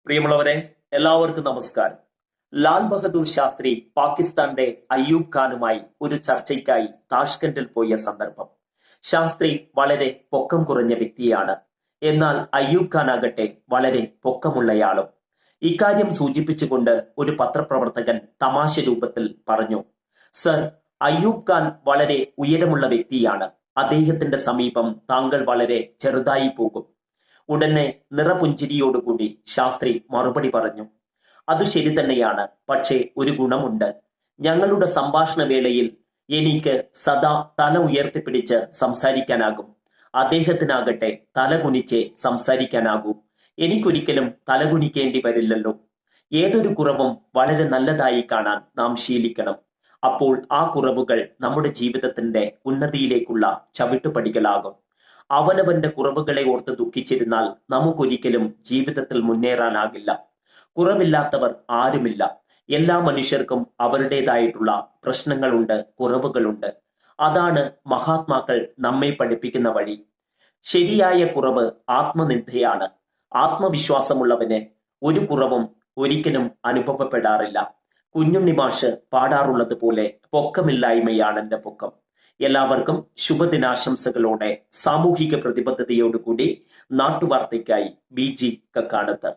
പ്രിയമുള്ളവരെ, എല്ലാവർക്കും നമസ്കാരം. ലാൽ ബഹദൂർ ശാസ്ത്രി പാകിസ്ഥാന്റെ അയ്യൂബ് ഖാനുമായി ഒരു ചർച്ചയ്ക്കായി താഷ്കന്റിൽ പോയ സന്ദർഭം. ശാസ്ത്രി വളരെ പൊക്കം കുറഞ്ഞ വ്യക്തിയാണ്. എന്നാൽ അയ്യൂബ് ഖാൻ ആകട്ടെ വളരെ പൊക്കമുള്ളയാളും. ഇക്കാര്യം സൂചിപ്പിച്ചുകൊണ്ട് ഒരു പത്രപ്രവർത്തകൻ തമാശ രൂപത്തിൽ പറഞ്ഞു, സർ, അയ്യൂബ് ഖാൻ വളരെ ഉയരമുള്ള വ്യക്തിയാണ്. അദ്ദേഹത്തിന്റെ സമീപം താങ്കൾ വളരെ ചെറുതായി പോകും. ഉടനെ നിറപുഞ്ചിരിയോടുകൂടി ശാസ്ത്രി മറുപടി പറഞ്ഞു, അതു ശരി തന്നെയാണ്. പക്ഷേ ഒരു ഗുണമുണ്ട്. ഞങ്ങളുടെ സംഭാഷണ വേളയിൽ എനിക്ക് സദാ തല ഉയർത്തിപ്പിടിച്ച് സംസാരിക്കാനാകും. അദ്ദേഹത്തിനാകട്ടെ തല കുനിച്ച് സംസാരിക്കാനാകൂ. എനിക്കൊരിക്കലും തലകുനിക്കേണ്ടി വരില്ലല്ലോ. ഏതൊരു കുറവും വളരെ നല്ലതായി കാണാൻ നാം ശീലിക്കണം. അപ്പോൾ ആ കുറവുകൾ നമ്മുടെ ജീവിതത്തിന്റെ ഉന്നതിയിലേക്കുള്ള ചവിട്ടുപടികളാകും. അവനവന്റെ കുറവുകളെ ഓർത്ത് ദുഃഖിച്ചിരുന്നാൽ നമുക്കൊരിക്കലും ജീവിതത്തിൽ മുന്നേറാനാകില്ല. കുറവില്ലാത്തവർ ആരുമില്ല. എല്ലാ മനുഷ്യർക്കും അവരുടേതായിട്ടുള്ള പ്രശ്നങ്ങളുണ്ട്, കുറവുകളുണ്ട്. അതാണ് മഹാത്മാക്കൾ നമ്മെ പഠിപ്പിക്കുന്ന വഴി. ശരിയായ കുറവ് ആത്മനിന്ദയാണ്. ആത്മവിശ്വാസമുള്ളവന് ഒരു കുറവും ഒരിക്കലും അനുഭവപ്പെടാറില്ല. കുഞ്ഞുണ്ണി മാഷ് പാടാറുള്ളത് പോലെ പൊക്കമില്ലായ്മയാണ് എന്റെ പൊക്കം. എല്ലാവർക്കും ശുഭദിനാശംസകളോടെ സാമൂഹിക പ്രതിബദ്ധതയോടുകൂടി നാട്ടുവാർത്തയ്ക്കായി BG കക്കാണത്ത്.